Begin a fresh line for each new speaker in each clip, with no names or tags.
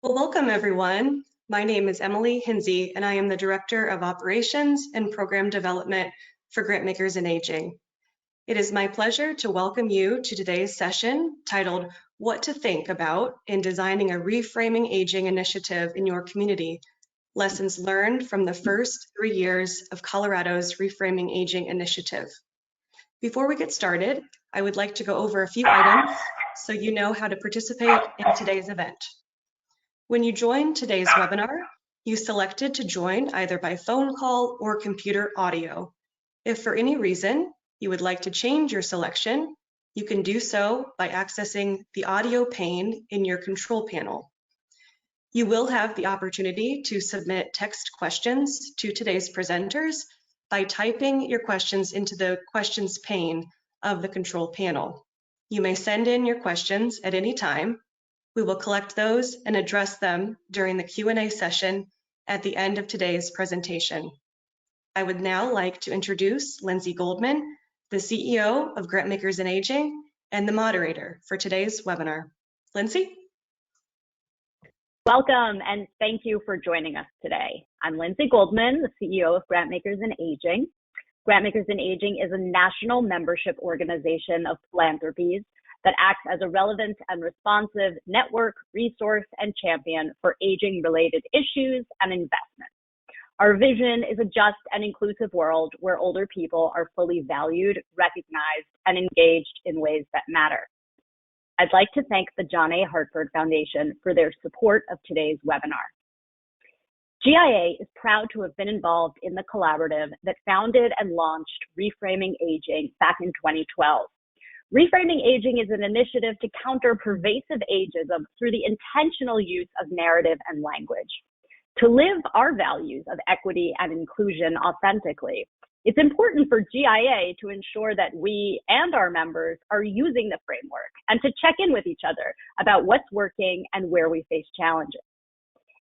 Well, welcome everyone. My name is Emily Hinsey, and I am the Director of Operations and Program Development for Grantmakers in Aging. It is my pleasure to welcome you to today's session titled What to Think About in Designing a Reframing Aging Initiative in Your Community, Lessons Learned from the First 3 Years of Colorado's Reframing Aging Initiative. Before we get started, I would like to go over a few items so you know how to participate in today's event. When you joined today's webinar, you selected to join either by phone call or computer audio. If for any reason you would like to change your selection, you can do so by accessing the audio pane in your control panel. You will have the opportunity to submit text questions to today's presenters by typing your questions into the questions pane of the control panel. You may send in your questions at any time. We will collect those and address them during the Q&A session at the end of today's presentation. I would now like to introduce Lindsay Goldman, the CEO of Grantmakers in Aging and the moderator for today's webinar. Lindsay?
Welcome and thank you for joining us today. I'm Lindsay Goldman, the CEO of Grantmakers in Aging. Grantmakers in Aging is a national membership organization of philanthropies that acts as a relevant and responsive network, resource, and champion for aging-related issues and investments. Our vision is a just and inclusive world where older people are fully valued, recognized, and engaged in ways that matter. I'd like to thank the John A. Hartford Foundation for their support of today's webinar. GIA is proud to have been involved in the collaborative that founded and launched Reframing Aging back in 2012. Reframing Aging is an initiative to counter pervasive ageism through the intentional use of narrative and language. To live our values of equity and inclusion authentically, it's important for GIA to ensure that we and our members are using the framework and to check in with each other about what's working and where we face challenges.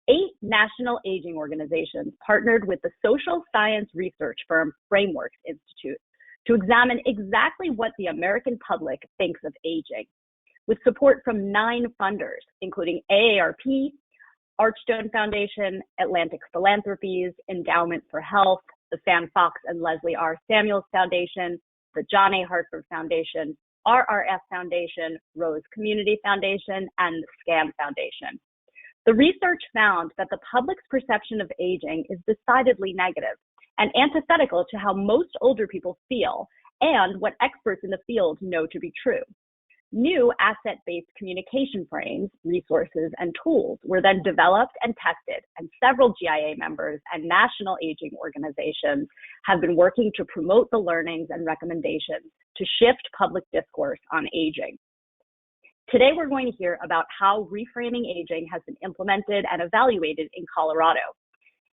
8 national aging organizations partnered with the social science research firm Frameworks Institute to examine exactly what the American public thinks of aging, with support from 9 funders, including AARP, Archstone Foundation, Atlantic Philanthropies, Endowment for Health, the Fan Fox and Leslie R. Samuels Foundation, the John A. Hartford Foundation, RRF Foundation, Rose Community Foundation, and the SCAN Foundation. The research found that the public's perception of aging is decidedly negative and antithetical to how most older people feel and what experts in the field know to be true. New asset-based communication frames, resources, and tools were then developed and tested, and several GIA members and national aging organizations have been working to promote the learnings and recommendations to shift public discourse on aging. Today, we're going to hear about how Reframing Aging has been implemented and evaluated in Colorado.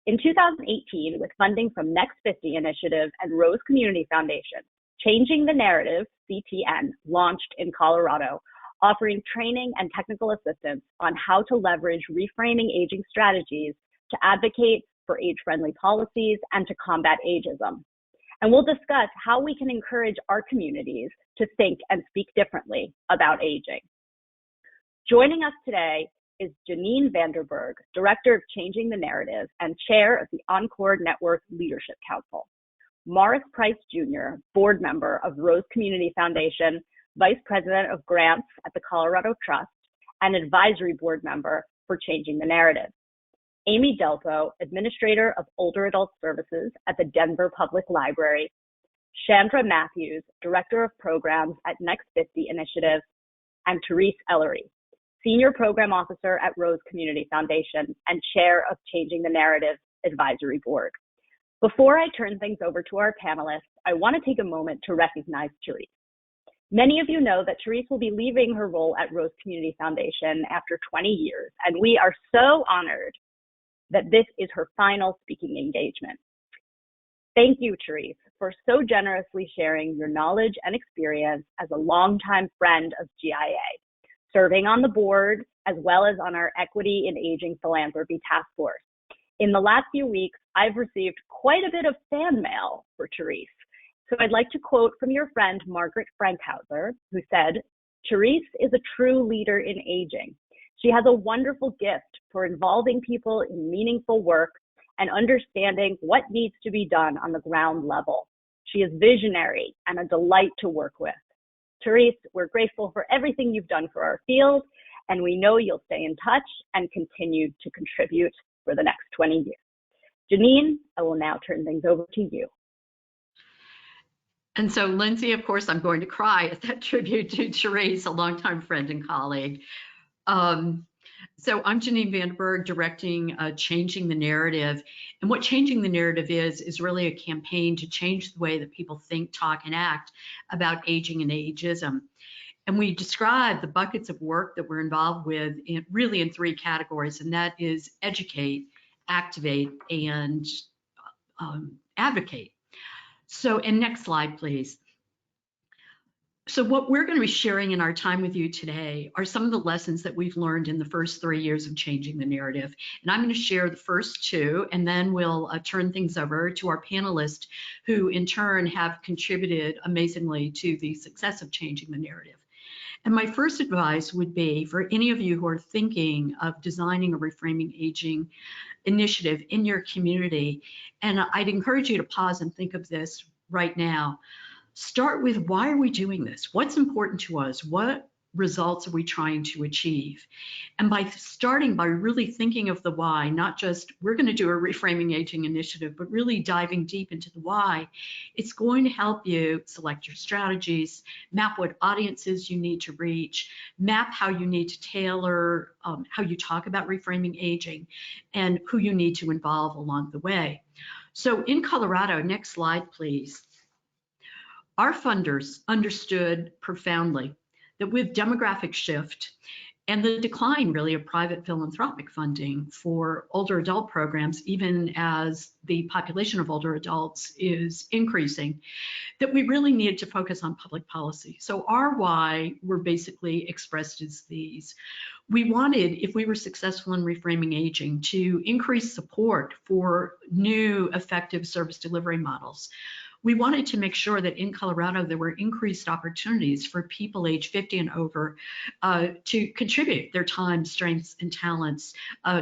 In 2018, with funding from NextFifty Initiative and Rose Community Foundation, Changing the Narrative, CTN, launched in Colorado, offering training and technical assistance on how to leverage reframing aging strategies to advocate for age-friendly policies and to combat ageism. And we'll discuss how we can encourage our communities to think and speak differently about aging. Joining us today is Janine Vanderberg, Director of Changing the Narrative and Chair of the Encore Network Leadership Council. Morris Price Jr., Board Member of Rose Community Foundation, Vice President of Grants at the Colorado Trust, and Advisory Board Member for Changing the Narrative. Amy Delpo, Administrator of Older Adult Services at the Denver Public Library. Chandra Matthews, Director of Programs at NextFifty Initiative, and Therese Ellery, Senior Program Officer at Rose Community Foundation and Chair of Changing the Narrative Advisory Board. Before I turn things over to our panelists, I want to take a moment to recognize Therese. Many of you know that Therese will be leaving her role at Rose Community Foundation after 20 years, and we are so honored that this is her final speaking engagement. Thank you, Therese, for so generously sharing your knowledge and experience as a longtime friend of GIA, serving on the board as well as on our Equity in Aging Philanthropy Task Force. In the last few weeks, I've received quite a bit of fan mail for Therese. So I'd like to quote from your friend, Margaret Frankhauser, who said, "Therese is a true leader in aging. She has a wonderful gift for involving people in meaningful work and understanding what needs to be done on the ground level. She is visionary and a delight to work with. Therese, we're grateful for everything you've done for our field, and we know you'll stay in touch and continue to contribute for the next 20 years. Janine, I will now turn things over to you.
And so, Lindsay, of course, I'm going to cry at that tribute to Therese, a longtime friend and colleague. So I'm Janine Vandenberg, directing Changing the Narrative. And what Changing the Narrative is really a campaign to change the way that people think, talk, and act about aging and ageism. And we describe the buckets of work that we're involved with really in three categories, and that is educate, activate, and advocate. So, and next slide, please. So what we're going to be sharing in our time with you today are some of the lessons that we've learned in the first 3 years of Changing the Narrative. And I'm going to share the first two, and then we'll turn things over to our panelists who in turn have contributed amazingly to the success of Changing the Narrative. And my first advice would be for any of you who are thinking of designing a Reframing Aging initiative in your community, and I'd encourage you to pause and think of this right now. Start with, why are we doing this? What's important to us? What results are we trying to achieve? And by starting by really thinking of the why, not just we're going to do a Reframing Aging initiative, but really diving deep into the why, it's going to help you select your strategies, map what audiences you need to reach, map how you need to tailor how you talk about reframing aging, and who you need to involve along the way. So in Colorado, next slide, please. Our funders understood profoundly that with demographic shift and the decline really of private philanthropic funding for older adult programs, even as the population of older adults is increasing, that we really needed to focus on public policy. So our why were basically expressed as these. We wanted, if we were successful in reframing aging, to increase support for new effective service delivery models. We wanted to make sure that in Colorado there were increased opportunities for people age 50 and over to contribute their time, strengths, and talents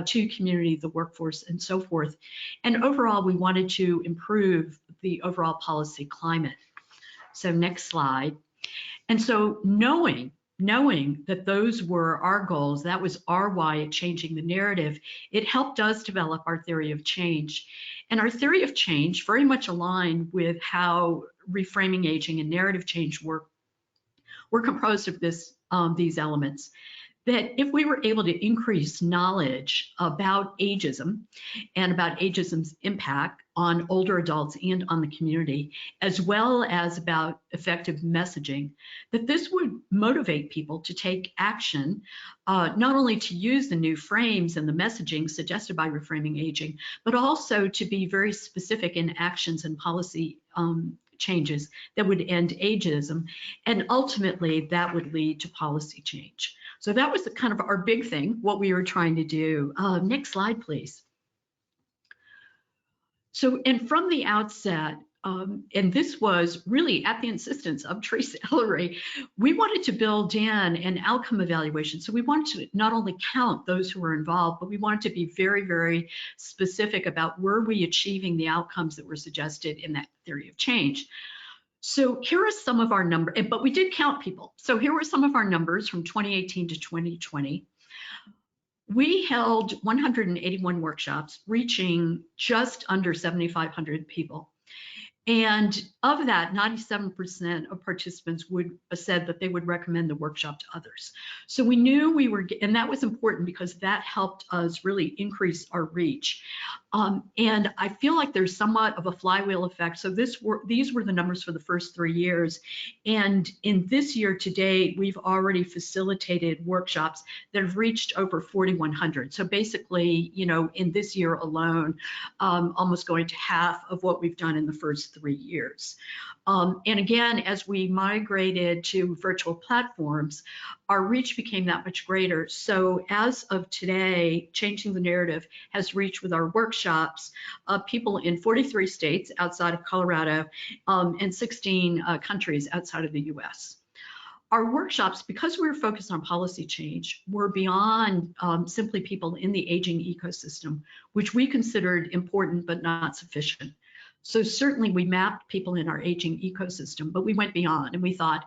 to community, the workforce, and so forth. And overall, we wanted to improve the overall policy climate. So next slide. And so knowing that those were our goals, that was our why at Changing the Narrative, it helped us develop our theory of change. And our theory of change very much aligned with how reframing aging and narrative change work. We're composed of these elements. That if we were able to increase knowledge about ageism and about ageism's impact on older adults and on the community, as well as about effective messaging, that this would motivate people to take action, not only to use the new frames and the messaging suggested by Reframing Aging, but also to be very specific in actions and policy changes that would end ageism, and ultimately that would lead to policy change. So that was kind of our big thing, what we were trying to do. Next slide, please. So, and from the outset, and this was really at the insistence of Therese Ellery, we wanted to build in an outcome evaluation. So we wanted to not only count those who were involved, but we wanted to be very, very specific about were we achieving the outcomes that were suggested in that theory of change. So here are some of our numbers, but we did count people. So here were some of our numbers from 2018 to 2020. We held 181 workshops, reaching just under 7,500 people. And of that, 97% of participants said that they would recommend the workshop to others. So we knew we were, and that was important because that helped us really increase our reach. And I feel like there's somewhat of a flywheel effect. So these were the numbers for the first 3 years. And in this year to date, we've already facilitated workshops that have reached over 4,100. So basically, you know, in this year alone, almost going to half of what we've done in the first 3 years. And again, as we migrated to virtual platforms, our reach became that much greater. So as of today, Changing the Narrative has reached with our workshops people in 43 states outside of Colorado and 16 countries outside of the US. our workshops, because we were focused on policy change, were beyond simply people in the aging ecosystem, which we considered important but not sufficient. So certainly we mapped people in our aging ecosystem, but we went beyond and we thought,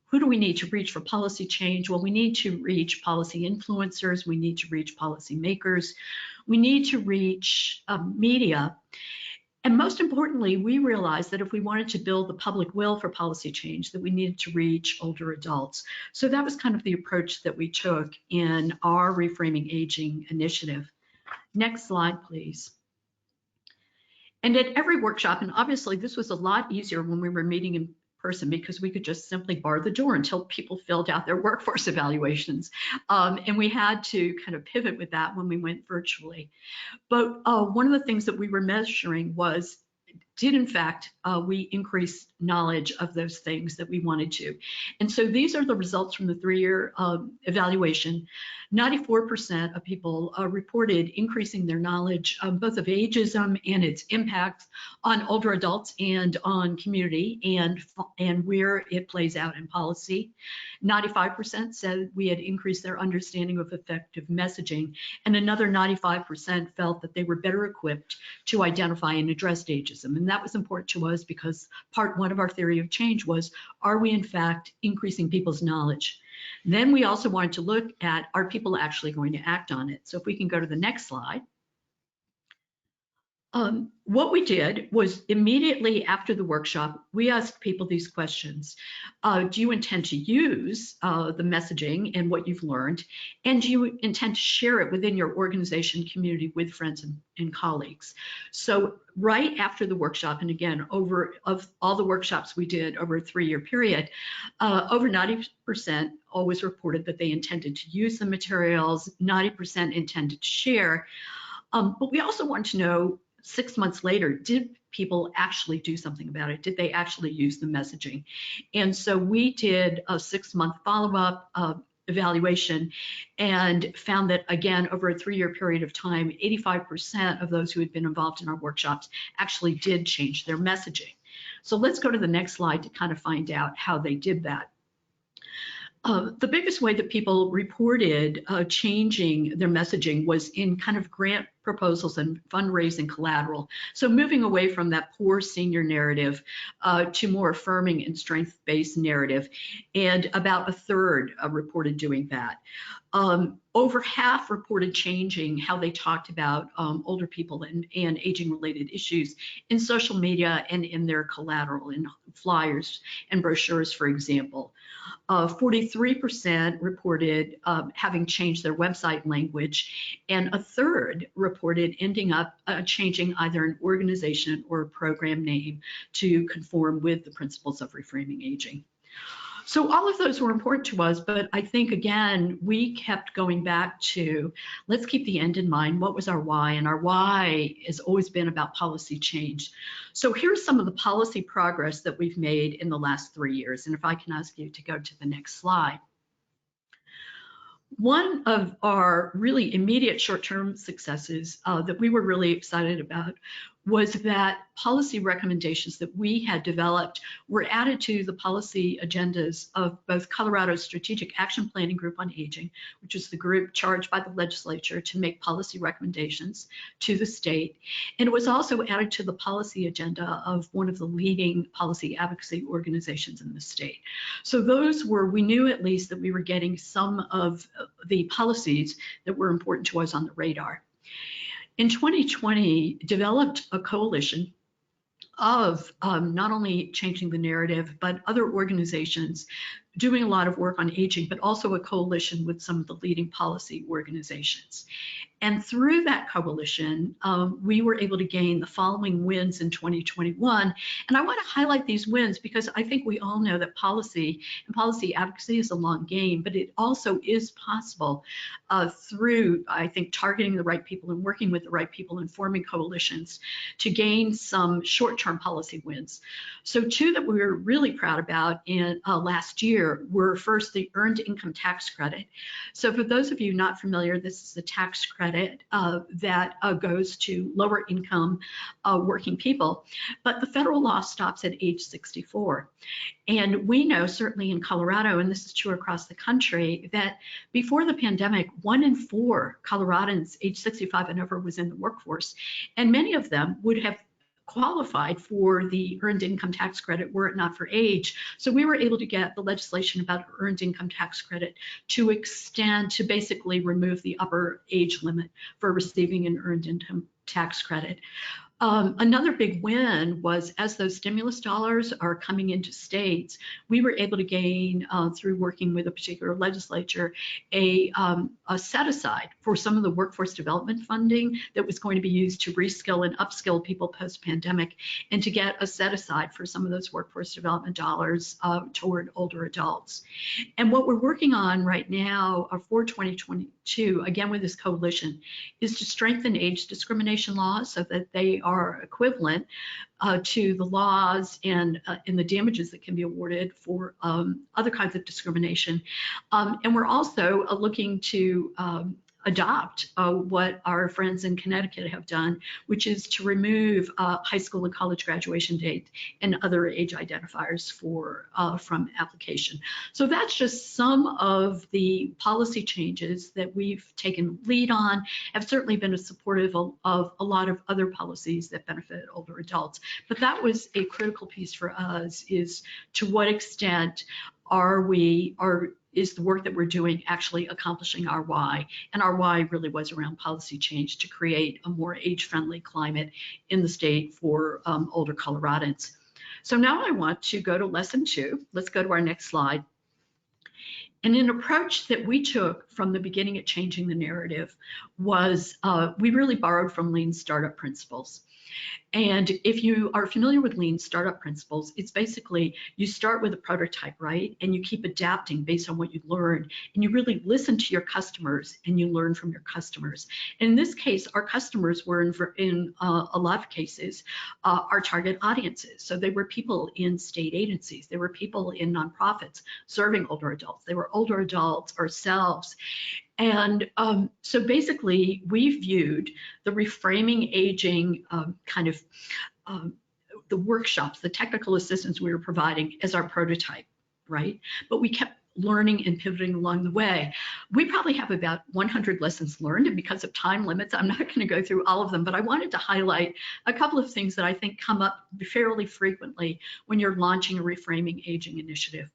who do we need to reach for policy change? Well, we need to reach policy influencers. We need to reach policymakers. We need to reach media. And most importantly, we realized that if we wanted to build the public will for policy change, that we needed to reach older adults. So that was kind of the approach that we took in our Reframing Aging initiative. Next slide, please. And at every workshop, and obviously this was a lot easier when we were meeting in person because we could just simply bar the door until people filled out their workforce evaluations. And we had to kind of pivot with that when we went virtually. But one of the things that we were measuring was, did in fact we increase knowledge of those things that we wanted to. And so these are the results from the 3-year evaluation. 94% of people reported increasing their knowledge both of ageism and its impacts on older adults and on community and where it plays out in policy. 95% said we had increased their understanding of effective messaging, and another 95% felt that they were better equipped to identify and address ageism. And that was important to us because part one of our theory of change was, are we in fact increasing people's knowledge? Then we also wanted to look at, are people actually going to act on it? So if we can go to the next slide. What we did was immediately after the workshop, we asked people these questions. Do you intend to use the messaging and what you've learned? And do you intend to share it within your organization community with friends and colleagues? So right after the workshop, and again, of all the workshops we did over a 3-year period, over 90% always reported that they intended to use the materials, 90% intended to share. But we also want to know, 6 months later, did people actually do something about it? Did they actually use the messaging? And so we did a 6-month follow-up evaluation and found that, again, over a 3-year period of time, 85% of those who had been involved in our workshops actually did change their messaging. So let's go to the next slide to kind of find out how they did that. The biggest way that people reported changing their messaging was in kind of grant proposals and fundraising collateral. So moving away from that poor senior narrative to more affirming and strength-based narrative. And about a third reported doing that. Over half reported changing how they talked about older people and aging-related issues in social media and in their collateral, in flyers and brochures, for example. 43% reported having changed their website language, and a third reported ending up changing either an organization or a program name to conform with the principles of reframing aging. So all of those were important to us, but I think, again, we kept going back to, let's keep the end in mind. What was our why? And our why has always been about policy change. So here's some of the policy progress that we've made in the last 3 years. And if I can ask you to go to the next slide. One of our really immediate short-term successes that we were really excited about was that policy recommendations that we had developed were added to the policy agendas of both Colorado's Strategic Action Planning Group on Aging, which is the group charged by the legislature to make policy recommendations to the state. And it was also added to the policy agenda of one of the leading policy advocacy organizations in the state. So those were, we knew at least that we were getting some of the policies that were important to us on the radar. In 2020, developed a coalition of not only changing the narrative, but other organizations doing a lot of work on aging, but also a coalition with some of the leading policy organizations. And through that coalition, we were able to gain the following wins in 2021. And I want to highlight these wins because I think we all know that policy and policy advocacy is a long game, but it also is possible through, I think, targeting the right people and working with the right people and forming coalitions to gain some short-term policy wins. So 2 that we were really proud about in last year here were first the earned income tax credit. So for those of you not familiar, this is the tax credit that goes to lower income working people, but the federal law stops at age 64. And we know, certainly in Colorado, and this is true across the country, that before the pandemic, 1 in 4 Coloradans age 65 and over was in the workforce, and many of them would have qualified for the earned income tax credit were it not for age. So we were able to get the legislation about earned income tax credit to extend, to basically remove the upper age limit for receiving an earned income tax credit. Another big win was, as those stimulus dollars are coming into states, we were able to gain, through working with a particular legislature, a set aside for some of the workforce development funding that was going to be used to reskill and upskill people post-pandemic, and to get a set aside for some of those workforce development dollars toward older adults. And what we're working on right now for 2022, again with this coalition, is to strengthen age discrimination laws so that they are equivalent to the laws and the damages that can be awarded for other kinds of discrimination. And we're also looking to adopt what our friends in Connecticut have done, which is to remove high school and college graduation date and other age identifiers for from application. So that's just some of the policy changes that we've taken lead on, have certainly been supportive of a lot of other policies that benefit older adults. But that was a critical piece for us, is to what extent is the work that we're doing actually accomplishing our why? And our why really was around policy change to create a more age-friendly climate in the state for older Coloradans. So now I want to go to lesson 2. Let's go to our next slide. And an approach that we took from the beginning at changing the narrative was we really borrowed from lean startup principles. And if you are familiar with lean startup principles, it's basically you start with a prototype, right? And you keep adapting based on what you learned, and you really listen to your customers and you learn from your customers. And in this case, our customers were in a lot of cases our target audiences. So they were people in state agencies, they were people in nonprofits serving older adults, they were older adults ourselves. And so basically, we viewed the Reframing Aging kind of the workshops, the technical assistance we were providing as our prototype, right? But we kept learning and pivoting along the way. We probably have about 100 lessons learned, and because of time limits, I'm not going to go through all of them, but I wanted to highlight a couple of things that I think come up fairly frequently when you're launching a Reframing Aging initiative.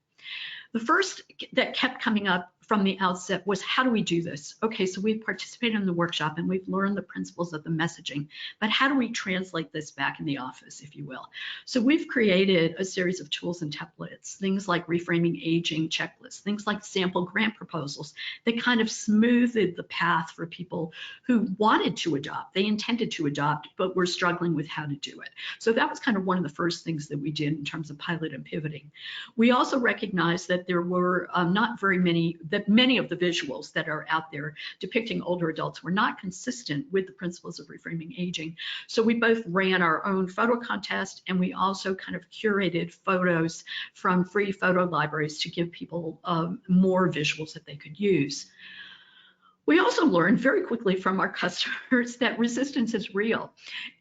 The first that kept coming up from the outset was, how do we do this? Okay, so we've participated in the workshop and we've learned the principles of the messaging, but how do we translate this back in the office, if you will? So we've created a series of tools and templates, things like Reframing Aging checklists, things like sample grant proposals that kind of smoothed the path for people who wanted to adopt, they intended to adopt, but were struggling with how to do it. So that was kind of one of the first things that we did in terms of pilot and pivoting. We also recognized that there were not very many, that many of the visuals that are out there depicting older adults were not consistent with the principles of Reframing Aging. So we both ran our own photo contest, and we also kind of curated photos from free photo libraries to give people more visuals that they could use. We also learned very quickly from our customers that resistance is real.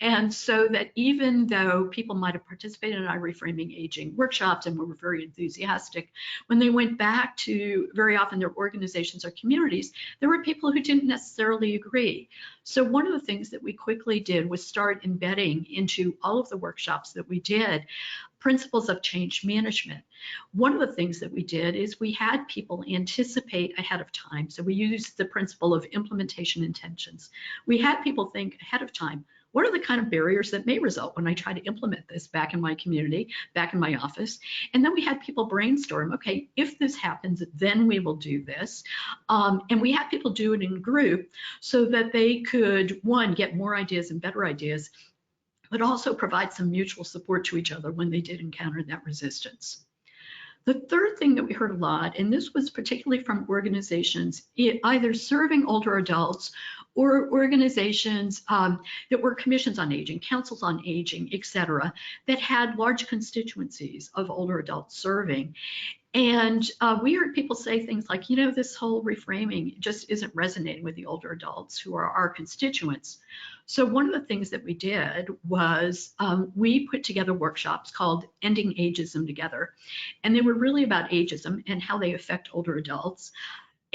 And so that even though people might have participated in our Reframing Aging workshops and were very enthusiastic, when they went back to very often their organizations or communities, there were people who didn't necessarily agree. So one of the things that we quickly did was start embedding into all of the workshops that we did principles of change management. One of the things that we did is we had people anticipate ahead of time. So we used the principle of implementation intentions. We had people think ahead of time, what are the kind of barriers that may result when I try to implement this back in my community, back in my office? And then we had people brainstorm, okay, if this happens, then we will do this. And we had people do it in group so that they could, one, get more ideas and better ideas, but also provide some mutual support to each other when they did encounter that resistance. The third thing that we heard a lot, and this was particularly from organizations either serving older adults or organizations that were commissions on aging, councils on aging, et cetera, that had large constituencies of older adults serving. And we heard people say things like, this whole reframing just isn't resonating with the older adults who are our constituents. So one of the things that we did was we put together workshops called Ending Ageism Together. And they were really about ageism and how they affect older adults.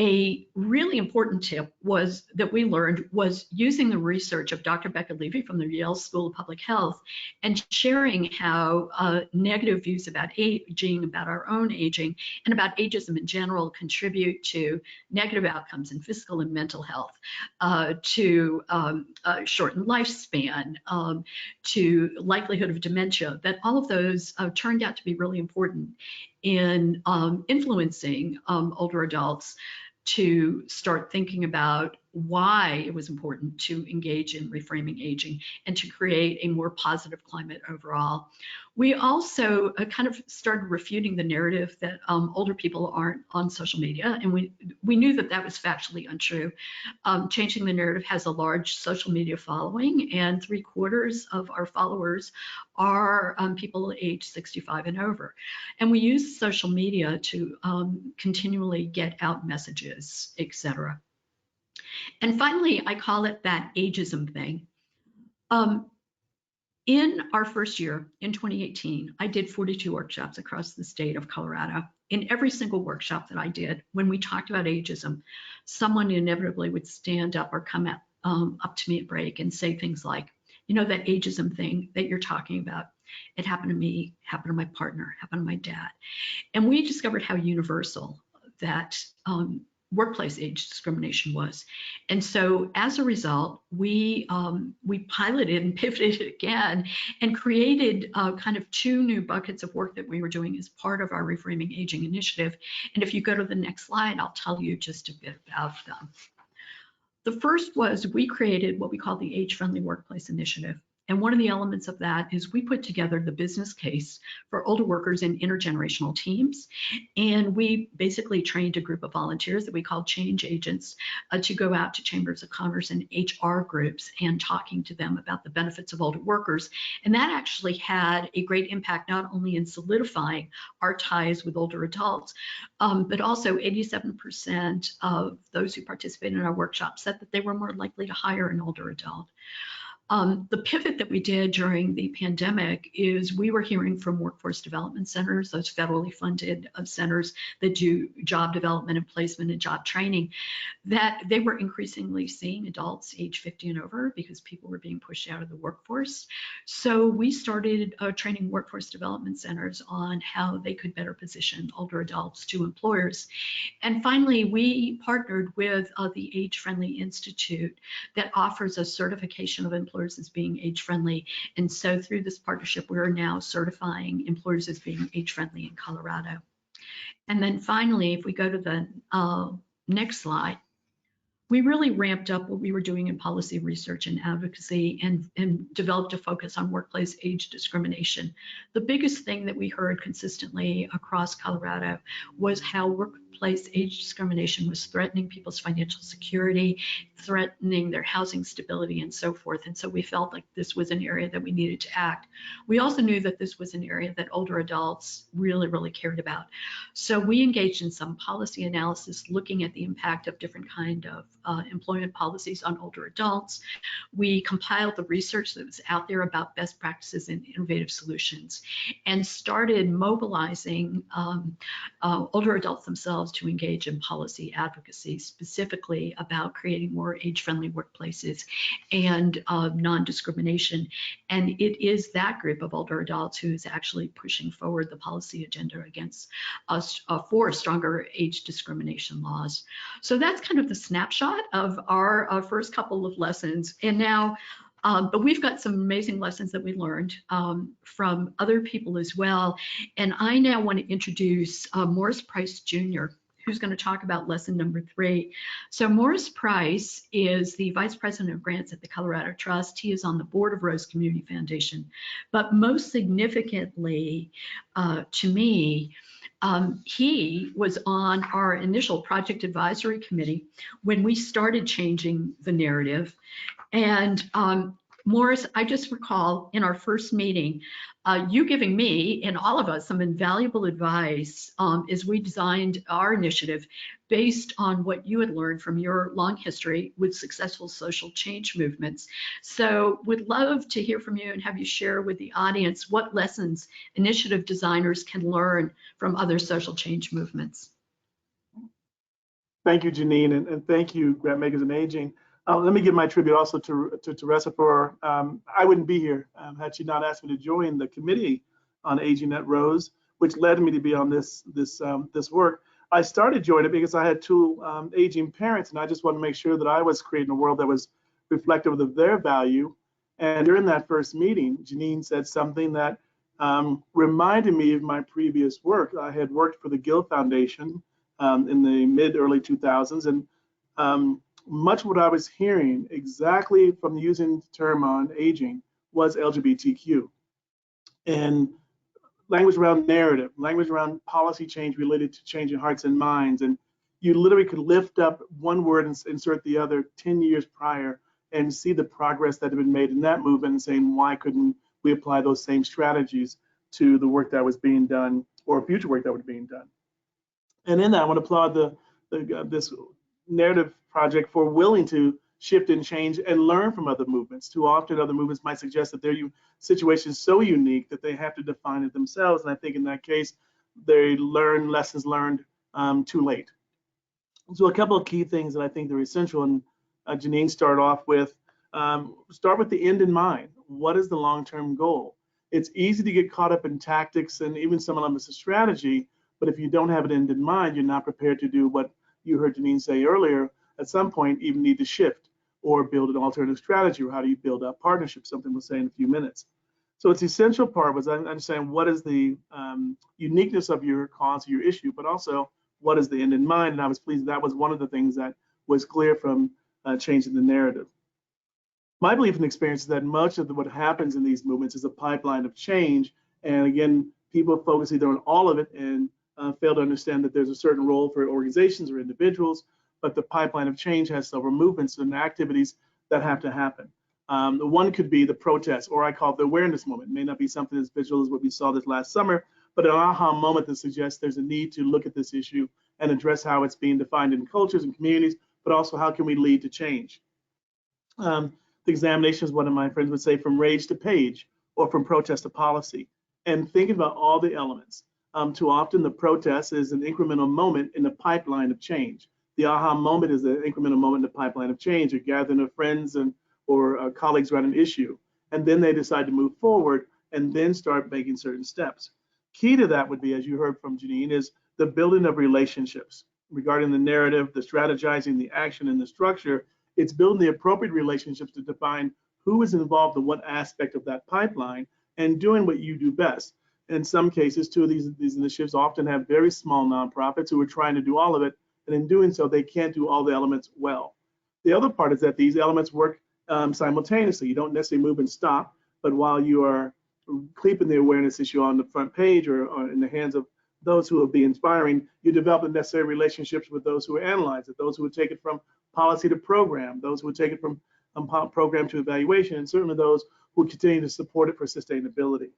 A really important tip that we learned was using the research of Dr. Becca Levy from the Yale School of Public Health and sharing how negative views about aging, about our own aging, and about ageism in general contribute to negative outcomes in physical and mental health, to shortened lifespan, to likelihood of dementia, that all of those turned out to be really important in influencing older adults to start thinking about why it was important to engage in reframing aging and to create a more positive climate overall. We also kind of started refuting the narrative that older people aren't on social media, and we knew that that was factually untrue. Changing the Narrative has a large social media following, and 3/4 of our followers are people aged 65 and over. And we use social media to continually get out messages, etc. And finally, I call it that ageism thing. In our first year, in 2018, I did 42 workshops across the state of Colorado. In every single workshop that I did, when we talked about ageism, someone inevitably would stand up or come up to me at break and say things like, that ageism thing that you're talking about, it happened to me, happened to my partner, happened to my dad. And we discovered how universal that workplace age discrimination was. And so as a result, we piloted and pivoted again and created kind of 2 new buckets of work that we were doing as part of our Reframing Aging initiative. And if you go to the next slide, I'll tell you just a bit about them. The first was we created what we call the Age-Friendly Workplace Initiative. And one of the elements of that is we put together the business case for older workers in intergenerational teams. And we basically trained a group of volunteers that we called change agents to go out to chambers of commerce and HR groups and talking to them about the benefits of older workers. And that actually had a great impact, not only in solidifying our ties with older adults, but also 87% of those who participated in our workshop said that they were more likely to hire an older adult. The pivot that we did during the pandemic is we were hearing from workforce development centers, those federally funded centers that do job development and placement and job training, that they were increasingly seeing adults age 50 and over because people were being pushed out of the workforce. So we started training workforce development centers on how they could better position older adults to employers. And finally, we partnered with the Age Friendly Institute that offers a certification of employers as being age friendly. And so through this partnership, we're now certifying employers as being age friendly in Colorado. And then finally, if we go to the next slide, we really ramped up what we were doing in policy research and advocacy and developed a focus on workplace age discrimination. The biggest thing that we heard consistently across Colorado was how workplace age discrimination was threatening people's financial security, threatening their housing stability, and so forth. And so we felt like this was an area that we needed to act. We also knew that this was an area that older adults really, really cared about. So we engaged in some policy analysis looking at the impact of different kind of employment policies on older adults. We compiled the research that was out there about best practices and innovative solutions and started mobilizing older adults themselves to engage in policy advocacy, specifically about creating more age-friendly workplaces and non-discrimination. And it is that group of older adults who is actually pushing forward the policy agenda against us for stronger age discrimination laws. So that's kind of the snapshot of our first couple of lessons. And now, but we've got some amazing lessons that we learned from other people as well. And I now want to introduce Morris Price Jr., who's going to talk about lesson number 3. So Morris Price is the Vice President of Grants at the Colorado Trust. He is on the board of Rose Community Foundation. But most significantly to me, he was on our initial project advisory committee when we started changing the narrative. And Morris, I just recall in our first meeting, you giving me and all of us some invaluable advice as we designed our initiative based on what you had learned from your long history with successful social change movements. So would love to hear from you and have you share with the audience what lessons initiative designers can learn from other social change movements.
Thank you, Janine, and thank you, Grant Makers in Aging. Let me give my tribute also to Teresa for, I wouldn't be here had she not asked me to join the committee on aging at Rose, which led me to be on this work. I started joining it because I had two aging parents, and I just wanted to make sure that I was creating a world that was reflective of their value. And during that first meeting, Janine said something that reminded me of my previous work. I had worked for the Gill Foundation in the mid-early 2000s, and much of what I was hearing exactly from using the term on aging was LGBTQ. And language around narrative, language around policy change related to changing hearts and minds. And you literally could lift up one word and insert the other 10 years prior and see the progress that had been made in that movement and saying, why couldn't we apply those same strategies to the work that was being done or future work that was being done? And in that, I want to applaud this narrative project for willing to shift and change and learn from other movements. Too often, other movements might suggest that their situation is so unique that they have to define it themselves. And I think in that case, they learn lessons learned too late. So a couple of key things that I think are essential, and Janine started off with, start with the end in mind. What is the long-term goal? It's easy to get caught up in tactics and even some elements of strategy, but if you don't have an end in mind, you're not prepared to do what you heard Janine say earlier, at some point even need to shift or build an alternative strategy, or how do you build up partnerships, something we'll say in a few minutes. So its essential part was understanding what is the uniqueness of your cause, your issue, but also what is the end in mind. And I was pleased that was one of the things that was clear from changing the narrative. My belief and experience is that much of what happens in these movements is a pipeline of change. And again, people focus either on all of it and fail to understand that there's a certain role for organizations or individuals, but the pipeline of change has several movements and activities that have to happen. One could be the protest, or I call it the awareness moment. It may not be something as visual as what we saw this last summer, but an aha moment that suggests there's a need to look at this issue and address how it's being defined in cultures and communities, but also how can we lead to change. The examination is what my friends would say, from rage to page, or from protest to policy, and thinking about all the elements. Too often the protest is an incremental moment in the pipeline of change. The aha moment is an incremental moment in the pipeline of change. You're gathering of friends or colleagues around an issue, and then they decide to move forward and then start making certain steps. Key to that would be, as you heard from Janine, is the building of relationships regarding the narrative, the strategizing, the action, and the structure. It's building the appropriate relationships to define who is involved in what aspect of that pipeline and doing what you do best. In some cases, too, these initiatives often have very small nonprofits who are trying to do all of it, and in doing so, they can't do all the elements well. The other part is that these elements work simultaneously. You don't necessarily move and stop, but while you are keeping the awareness issue on the front page or in the hands of those who will be inspiring, you develop the necessary relationships with those who analyze it, those who would take it from policy to program, those who would take it from program to evaluation, and certainly those who continue to support it for sustainability.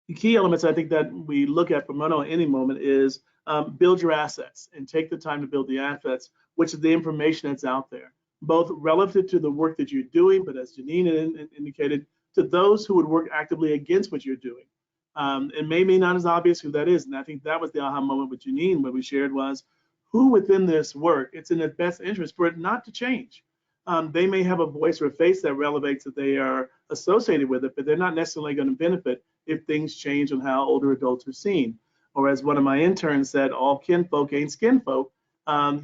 The key elements I think that we look at from any moment is build your assets and take the time to build the assets, which is the information that's out there, both relative to the work that you're doing, but as Janine indicated, to those who would work actively against what you're doing. It may be not as obvious who that is, and I think that was the aha moment with Janine, what we shared was who within this work, it's in their best interest for it not to change. They may have a voice or a face that relevates that they are associated with it, but they're not necessarily going to benefit if things change on how older adults are seen. Or as one of my interns said, all kinfolk ain't skinfolk.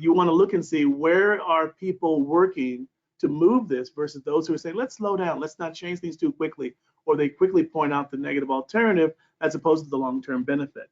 You want to look and see where are people working to move this versus those who are saying, let's slow down, let's not change things too quickly, or they quickly point out the negative alternative as opposed to the long-term benefit.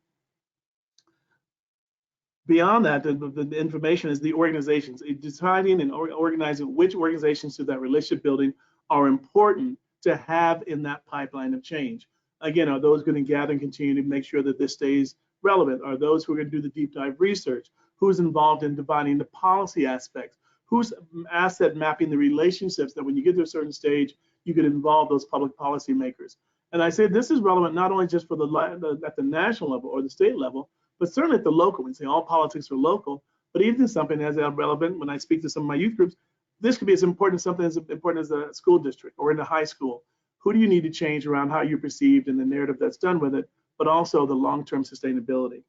Beyond that, the information is the organizations. Deciding and organizing which organizations through that relationship building are important to have in that pipeline of change. Again, are those going to gather and continue to make sure that this stays relevant? Are those who are going to do the deep dive research? Who's involved in defining the policy aspects? Who's asset mapping the relationships that when you get to a certain stage, you could involve those public policymakers. And I say this is relevant not only just for at the national level or the state level, but certainly at the local. We say all politics are local, but even something as relevant when I speak to some of my youth groups, this could be something as important as a school district or in a high school. Who do you need to change around how you're perceived and the narrative that's done with it, but also the long-term sustainability.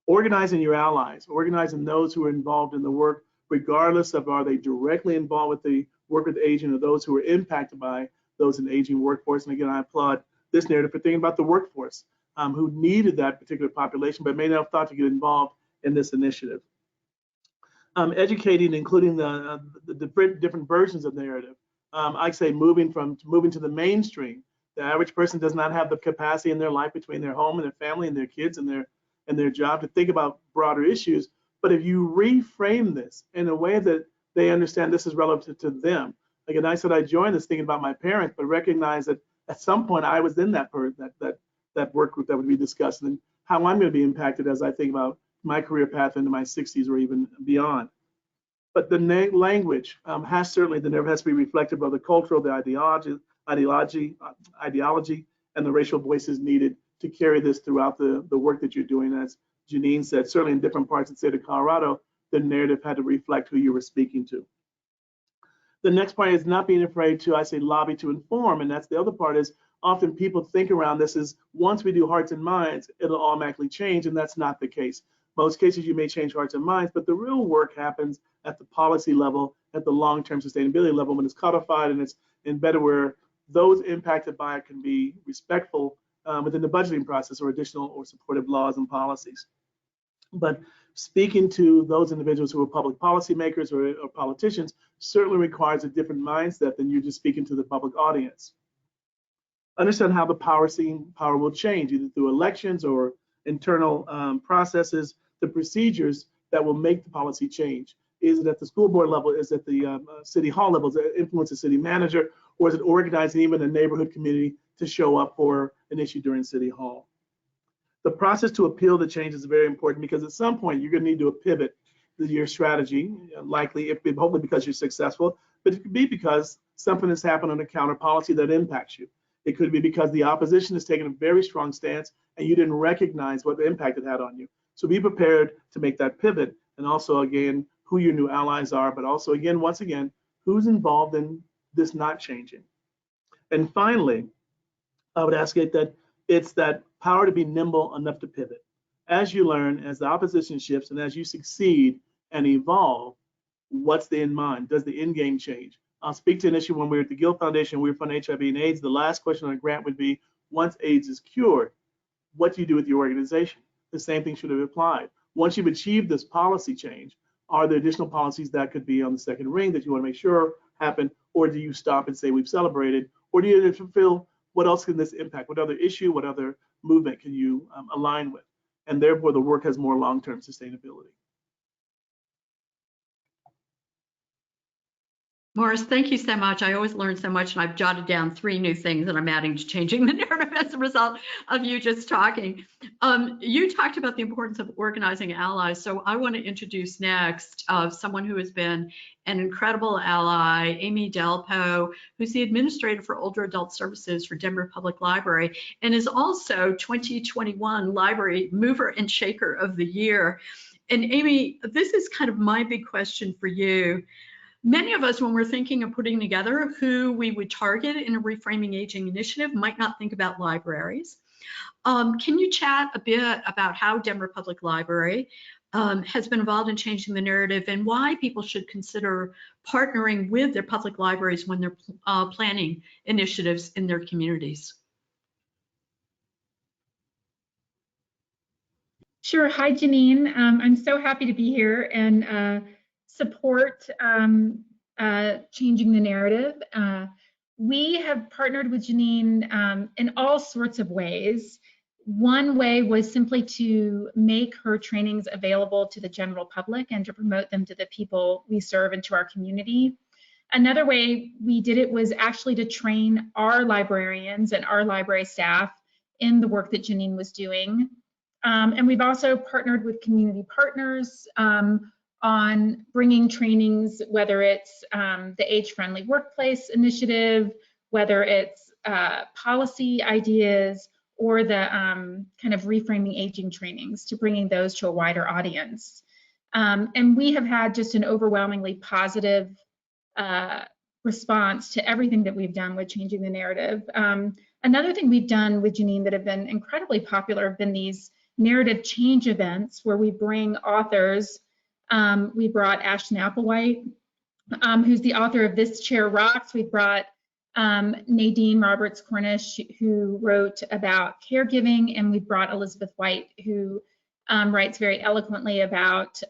Organizing your allies, organizing those who are involved in the work, regardless of are they directly involved with the work with aging or those who are impacted by those in the aging workforce. And again, I applaud this narrative for thinking about the workforce who needed that particular population, but may not have thought to get involved in this initiative. Educating, including the different versions of narrative. I say moving to the mainstream. The average person does not have the capacity in their life between their home and their family and their kids and their job to think about broader issues. But if you reframe this in a way that they understand this is relevant to them, again, I said I joined this thinking about my parents, but recognize that at some point I was in that work group that would be discussed and how I'm going to be impacted as I think about my career path into my 60s or even beyond. But the language has certainly, the narrative has to be reflective of the cultural, the ideology, and the racial voices needed to carry this throughout the work that you're doing. As Janine said, certainly in different parts of the state of Colorado, the narrative had to reflect who you were speaking to. The next part is not being afraid to, I say, lobby to inform, and that's the other part is often people think around this is once we do hearts and minds, it'll automatically change, and that's not the case. Most cases you may change hearts and minds, but the real work happens at the policy level, at the long-term sustainability level when it's codified and it's embedded where those impacted by it can be respectful within the budgeting process or additional or supportive laws and policies. But speaking to those individuals who are public policymakers or politicians certainly requires a different mindset than you just speaking to the public audience. Understand how the power will change, either through elections or internal processes, the procedures that will make the policy change. Is it at the school board level? Is it at the city hall level? Does it influence the city manager? Or is it organizing even a neighborhood community to show up for an issue during city hall? The process to appeal the change is very important because at some point you're going to need to pivot your strategy, likely, hopefully because you're successful, but it could be because something has happened on a counter policy that impacts you. It could be because the opposition has taken a very strong stance and you didn't recognize what the impact it had on you. So be prepared to make that pivot, and also, again, who your new allies are, but also, again, once again, who's involved in this not changing. And finally, I would ask it that it's that power to be nimble enough to pivot. As you learn, as the opposition shifts, and as you succeed and evolve, what's the end mind? Does the end game change? I'll speak to an issue when we were at the Guild Foundation, we were funding HIV and AIDS. The last question on a grant would be, once AIDS is cured, what do you do with your organization? The same thing should have applied. Once you've achieved this policy change, are there additional policies that could be on the second ring that you want to make sure happen, or do you stop and say we've celebrated, or do you fulfill what else can this impact? What other issue, what other movement can you align with? And therefore the work has more long-term sustainability.
Morris, thank you so much. I always learn so much, and I've jotted down 3 new things that I'm adding to changing the narrative as a result of you just talking. You talked about the importance of organizing allies, so I want to introduce next someone who has been an incredible ally, Amy Delpo, who's the Administrator for Older Adult Services for Denver Public Library, and is also 2021 Library Mover and Shaker of the Year. And Amy, this is kind of my big question for you. Many of us, when we're thinking of putting together who we would target in a Reframing Aging initiative, might not think about libraries. Can you chat a bit about how Denver Public Library has been involved in changing the narrative and why people should consider partnering with their public libraries when they're planning initiatives in their communities?
Sure. Hi, Janine. I'm so happy to be here and support changing the narrative. We have partnered with Janine in all sorts of ways. One way was simply to make her trainings available to the general public and to promote them to the people we serve and to our community. Another way we did it was actually to train our librarians and our library staff in the work that Janine was doing. And we've also partnered with community partners on bringing trainings, whether it's the Age Friendly Workplace Initiative whether it's policy ideas or the kind of reframing aging trainings, to bringing those to a wider audience. And we have had just an overwhelmingly positive response to everything that we've done with changing the narrative. Another thing we've done with Janine that have been incredibly popular have been these narrative change events where we bring authors. We brought Ashton Applewhite, who's the author of This Chair Rocks. We brought Nadine Roberts Cornish, who wrote about caregiving, and we brought Elizabeth White, who writes very eloquently about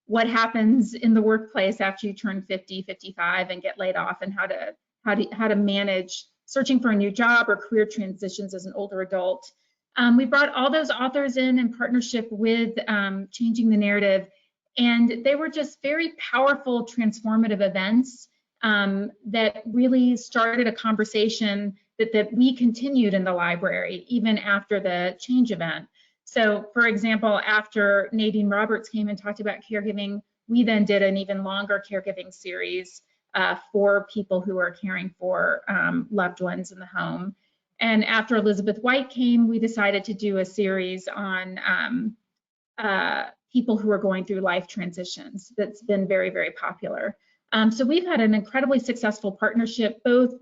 what happens in the workplace after you turn 50, 55 and get laid off, and how to manage searching for a new job or career transitions as an older adult. We brought all those authors in partnership with Changing the Narrative, and they were just very powerful, transformative events that really started a conversation that we continued in the library even after the change event. So, for example, after Nadine Roberts came and talked about caregiving, we then did an even longer caregiving series for people who are caring for loved ones in the home. And after Elizabeth White came, we decided to do a series on people who are going through life transitions. That's been very, very popular. So we've had an incredibly successful partnership, both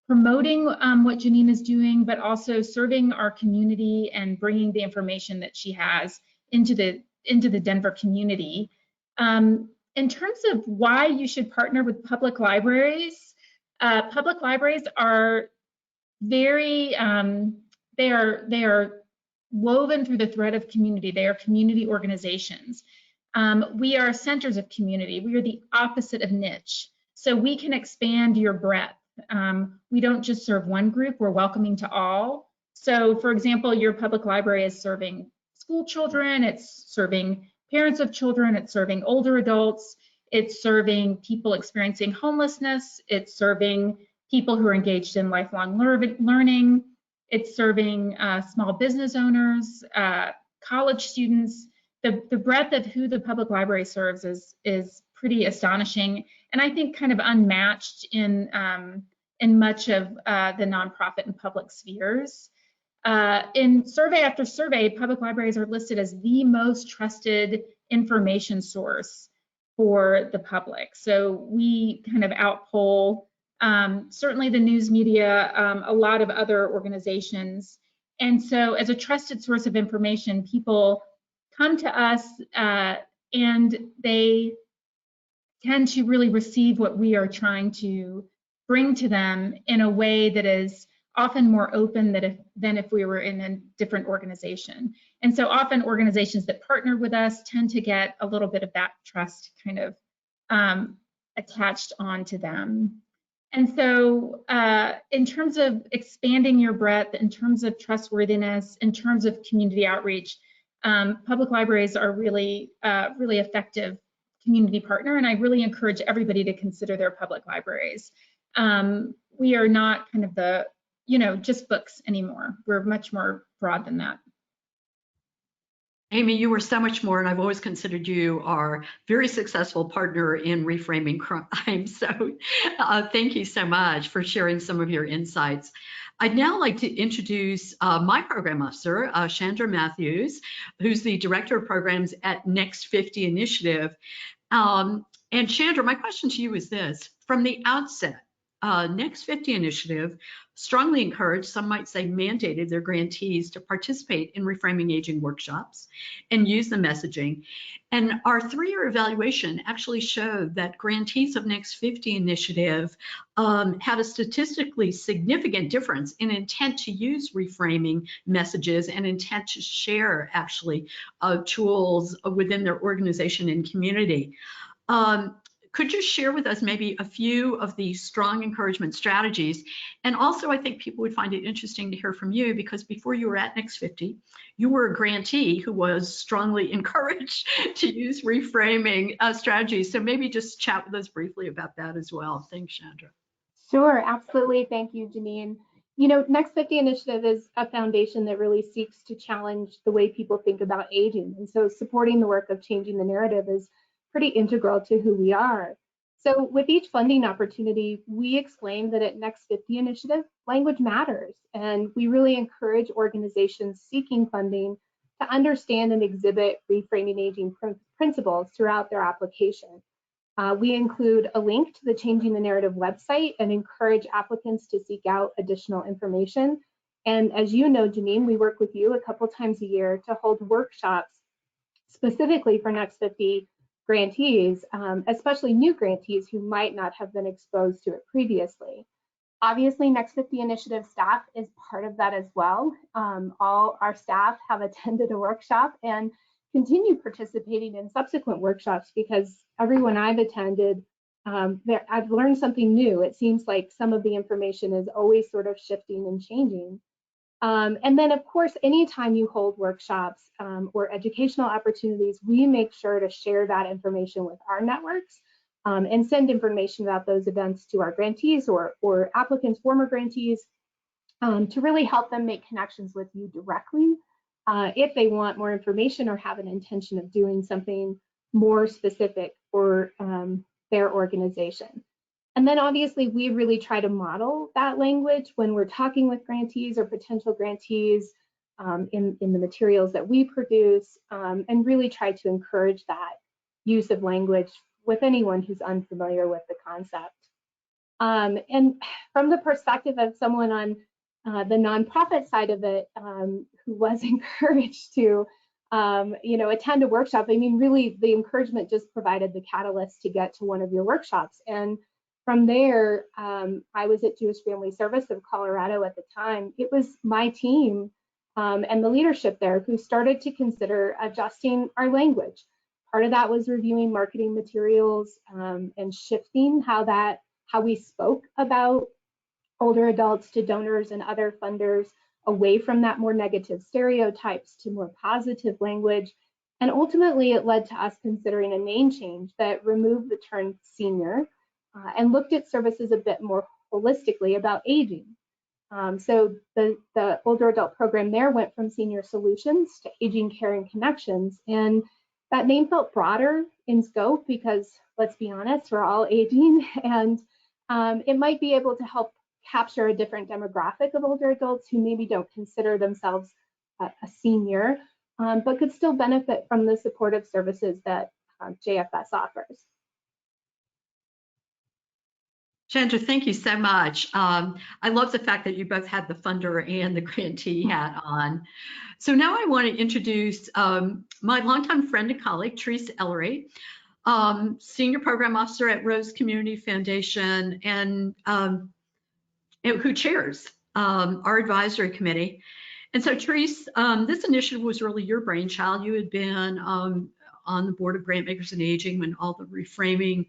promoting what Janine is doing, but also serving our community and bringing the information that she has into the Denver community. In terms of why you should partner with public libraries are very, they are woven through the thread of community. They are community organizations. We are centers of community. We are the opposite of niche. So we can expand your breadth. We don't just serve one group, we're welcoming to all. So for example, your public library is serving school children, it's serving parents of children, it's serving older adults, it's serving people experiencing homelessness, it's serving people who are engaged in lifelong learning, it's serving small business owners, college students. The breadth of who the public library serves is pretty astonishing, and I think kind of unmatched in much of the nonprofit and public spheres. In survey after survey, public libraries are listed as the most trusted information source for the public. So we kind of outpoll certainly the news media, a lot of other organizations. And so as a trusted source of information, people come to us and they tend to really receive what we are trying to bring to them in a way that is often more open than if we were in a different organization. And so often organizations that partner with us tend to get a little bit of that trust kind of attached onto them. And so in terms of expanding your breadth, in terms of trustworthiness, in terms of community outreach, public libraries are really, really effective community partner, and I really encourage everybody to consider their public libraries. We are not kind of the, just books anymore. We're much more broad than that.
Amy, you were so much more, and I've always considered you our very successful partner in reframing crime. So thank you so much for sharing some of your insights. I'd now like to introduce my program officer, Chandra Matthews, who's the Director of Programs at NextFifty Initiative. And Chandra, my question to you is this. From the outset, NextFifty Initiative strongly encouraged, some might say mandated, their grantees to participate in Reframing Aging workshops and use the messaging. And our 3-year evaluation actually showed that grantees of NextFifty Initiative had a statistically significant difference in intent to use reframing messages and intent to share actually tools within their organization and community. Could you share with us maybe a few of the strong encouragement strategies? And also, I think people would find it interesting to hear from you, because before you were at NextFifty, you were a grantee who was strongly encouraged to use reframing strategies. So maybe just chat with us briefly about that as well. Thanks, Chandra.
Sure, absolutely. Thank you, Janine. NextFifty Initiative is a foundation that really seeks to challenge the way people think about aging. And so supporting the work of changing the narrative is pretty integral to who we are. So with each funding opportunity, we explain that at NextFifty Initiative, language matters, and we really encourage organizations seeking funding to understand and exhibit reframing aging principles throughout their application. We include a link to the Changing the Narrative website and encourage applicants to seek out additional information. And as you know, Janine, we work with you a couple times a year to hold workshops specifically for NextFifty grantees, especially new grantees who might not have been exposed to it previously. Obviously, NextFifty Initiative staff is part of that as well. All our staff have attended a workshop and continue participating in subsequent workshops because everyone I've attended, I've learned something new. It seems like some of the information is always sort of shifting and changing. And then, of course, anytime you hold workshops or educational opportunities, we make sure to share that information with our networks and send information about those events to our grantees or applicants, former grantees, to really help them make connections with you directly if they want more information or have an intention of doing something more specific for their organization. And then obviously we really try to model that language when we're talking with grantees or potential grantees in the materials that we produce, and really try to encourage that use of language with anyone who's unfamiliar with the concept. And from the perspective of someone on the nonprofit side of it, who was encouraged to attend a workshop, I mean, really the encouragement just provided the catalyst to get to one of your workshops. And from there, I was at Jewish Family Service of Colorado at the time. It was my team and the leadership there who started to consider adjusting our language. Part of that was reviewing marketing materials and shifting how we spoke about older adults to donors and other funders, away from that more negative stereotypes to more positive language. And ultimately, it led to us considering a name change that removed the term senior and looked at services a bit more holistically about aging. So the older adult program there went from Senior Solutions to Aging Care and Connections. And that name felt broader in scope because, let's be honest, we're all aging, and it might be able to help capture a different demographic of older adults who maybe don't consider themselves a senior, but could still benefit from the supportive services that JFS offers.
Chandra, thank you so much. I love the fact that you both had the funder and the grantee hat on. So now I want to introduce my longtime friend and colleague, Teresa Ellery, Senior Program Officer at Rose Community Foundation, and who chairs our advisory committee. And so, Teresa, this initiative was really your brainchild. You had been on the board of Grantmakers in Aging when all the reframing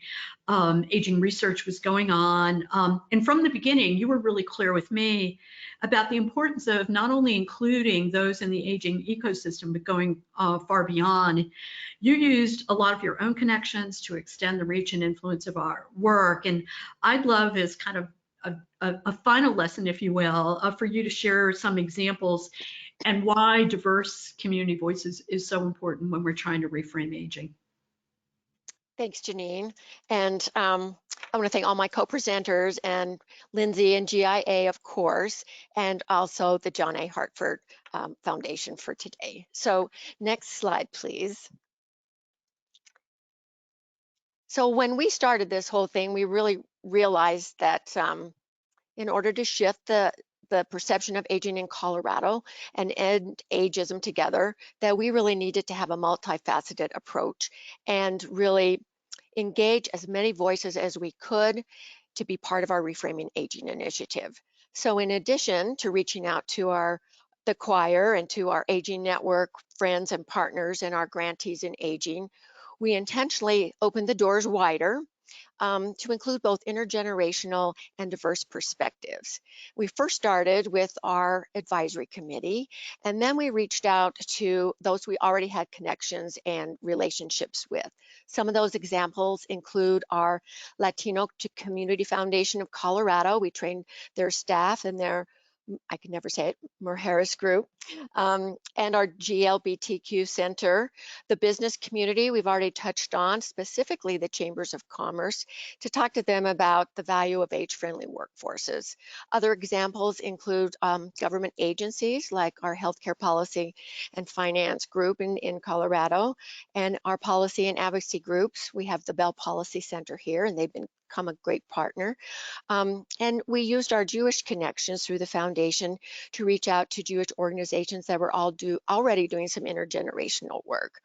aging research was going on. And from the beginning, you were really clear with me about the importance of not only including those in the aging ecosystem, but going far beyond. You used a lot of your own connections to extend the reach and influence of our work. And I'd love as kind of a final lesson, if you will, for you to share some examples and why diverse community voices is so important when we're trying to reframe aging.
Thanks, Janine. And I want to thank all my co-presenters and Lindsay and GIA, of course, and also the John A. Hartford Foundation for today. So next slide, please. So when we started this whole thing, we really realized that in order to shift the perception of aging in Colorado and end ageism together, that we really needed to have a multifaceted approach and really engage as many voices as we could to be part of our Reframing Aging initiative. So in addition to reaching out to the choir and to our aging network friends and partners and our grantees in aging, we intentionally opened the doors wider to include both intergenerational and diverse perspectives. We first started with our advisory committee, and then we reached out to those we already had connections and relationships with. Some of those examples include our Latino Community Foundation of Colorado. We trained their staff and their I can never say it, Mujeres group, and our GLBTQ Center. The business community we've already touched on, specifically the chambers of commerce, to talk to them about the value of age-friendly workforces. Other examples include government agencies like our healthcare policy and finance group in Colorado, and our policy and advocacy groups. We have the Bell Policy Center here, and they've become a great partner. And we used our Jewish connections through the foundation to reach out to Jewish organizations that were already doing some intergenerational work.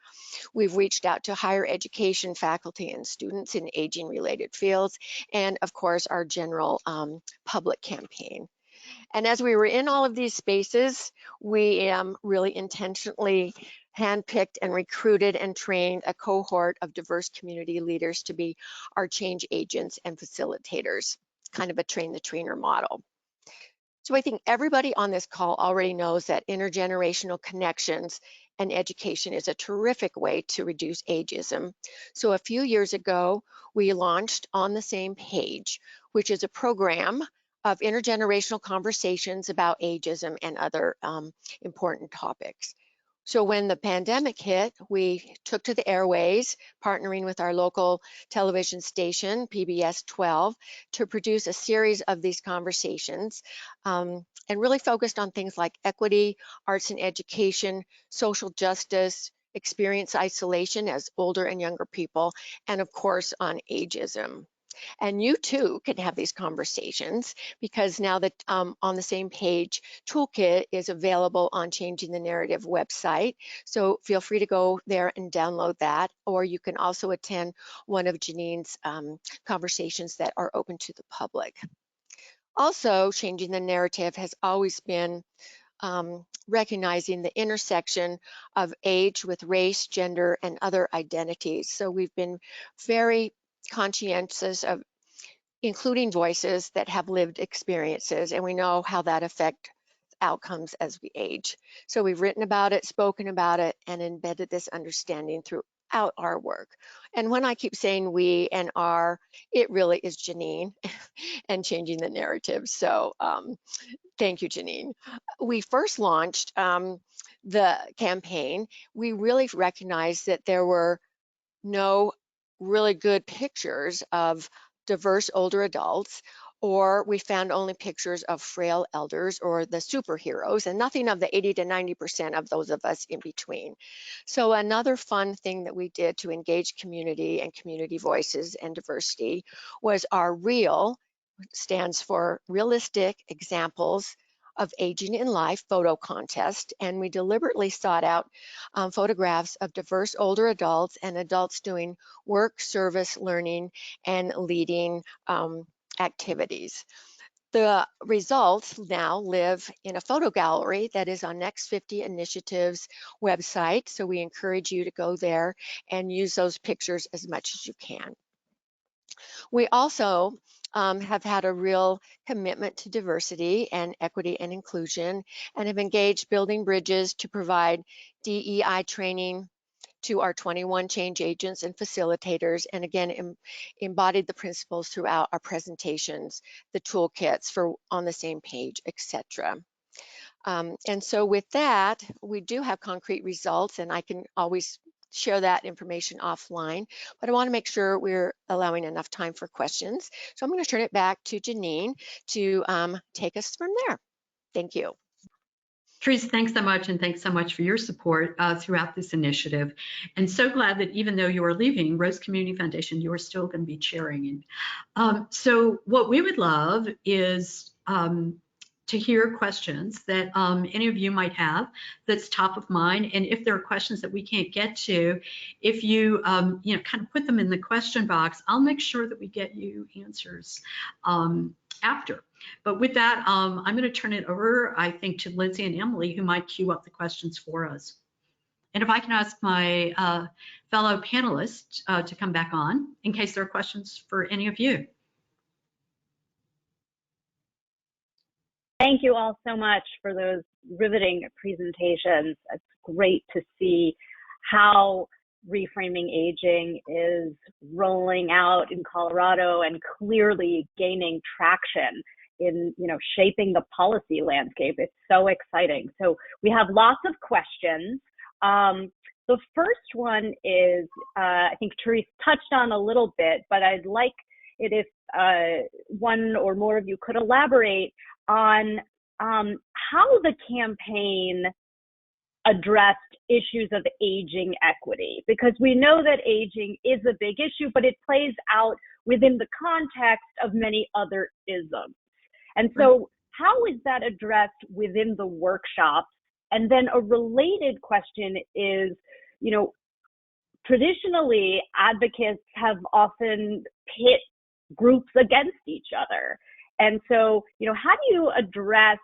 We've reached out to higher education faculty and students in aging related fields, and of course our general public campaign. And as we were in all of these spaces, we really intentionally handpicked and recruited and trained a cohort of diverse community leaders to be our change agents and facilitators, kind of a train the trainer model. So I think everybody on this call already knows that intergenerational connections and education is a terrific way to reduce ageism. So a few years ago, we launched On the Same Page, which is a program of intergenerational conversations about ageism and other important topics. So when the pandemic hit, we took to the airways, partnering with our local television station, PBS 12, to produce a series of these conversations and really focused on things like equity, arts and education, social justice, experience isolation as older and younger people, and of course on ageism. And you too can have these conversations, because now that On the Same Page toolkit is available on Changing the Narrative website. So feel free to go there and download that, or you can also attend one of Janine's conversations that are open to the public. Also, Changing the Narrative has always been recognizing the intersection of age with race, gender, and other identities. So we've been very conscientious of including voices that have lived experiences, and we know how that affects outcomes as we age. So we've written about it, spoken about it, and embedded this understanding throughout our work. And when I keep saying we and our, it really is Janine and Changing the Narrative. So thank you, Janine. We first launched the campaign. We really recognized that there were no really good pictures of diverse older adults, or we found only pictures of frail elders or the superheroes, and nothing of the 80 to 90% of those of us in between. So another fun thing that we did to engage community and community voices and diversity was our REAL, stands for Realistic Examples of Aging in Life photo contest, and we deliberately sought out photographs of diverse older adults and adults doing work, service, learning, and leading activities. The results now live in a photo gallery that is on NextFifty Initiative's website, so we encourage you to go there and use those pictures as much as you can. We also have had a real commitment to diversity and equity and inclusion, and have engaged Building Bridges to provide DEI training to our 21 change agents and facilitators, and again embodied the principles throughout our presentations, the toolkits for On the Same Page, etc. And so with that, we do have concrete results, and I can always share that information offline, but I want to make sure we're allowing enough time for questions. So I'm going to turn it back to Janine to take us from there. Thank you.
Teresa, thanks so much, and thanks so much for your support throughout this initiative. And so glad that even though you are leaving Rose Community Foundation, you are still going to be chairing. So what we would love is to hear questions that any of you might have that's top of mind. And if there are questions that we can't get to, if you, kind of put them in the question box, I'll make sure that we get you answers after. But with that, I'm going to turn it over, I think, to Lindsay and Emily, who might queue up the questions for us. And if I can ask my fellow panelists to come back on in case there are questions for any of you.
Thank you all so much for those riveting presentations. It's great to see how Reframing Aging is rolling out in Colorado and clearly gaining traction in, shaping the policy landscape. It's so exciting. So we have lots of questions. The first one is, I think Therese touched on a little bit, but I'd like it if one or more of you could elaborate on how the campaign addressed issues of aging equity, because we know that aging is a big issue, but it plays out within the context of many other isms. And so how is that addressed within the workshops? And then a related question is, traditionally advocates have often pit groups against each other. And so, how do you address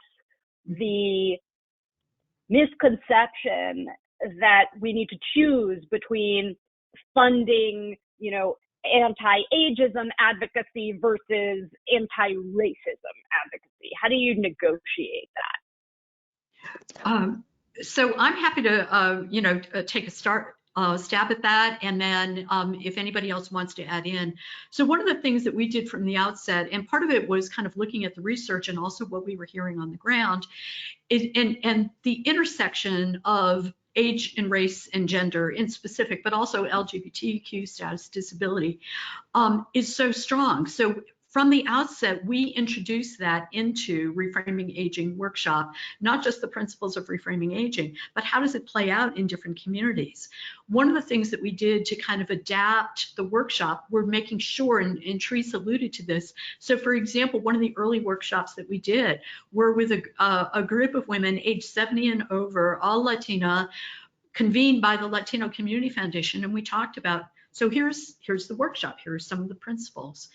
the misconception that we need to choose between funding, anti-ageism advocacy versus anti-racism advocacy? How do you negotiate that?
So I'm happy to, take a stab at that, and then if anybody else wants to add in. So one of the things that we did from the outset, and part of it was kind of looking at the research and also what we were hearing on the ground, and the intersection of age and race and gender in specific, but also LGBTQ status, disability, is so strong. So from the outset, we introduced that into Reframing Aging workshop, not just the principles of reframing aging, but how does it play out in different communities? One of the things that we did to kind of adapt the workshop, we're making sure, and Therese alluded to this. So for example, one of the early workshops that we did were with a group of women aged 70 and over, all Latina, convened by the Latino Community Foundation. And we talked about, so here's the workshop, here are some of the principles.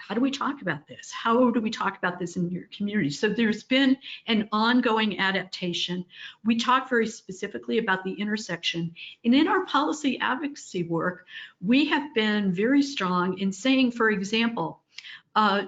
How do we talk about this? How do we talk about this in your community? So there's been an ongoing adaptation. We talk very specifically about the intersection. And in our policy advocacy work, we have been very strong in saying, for example,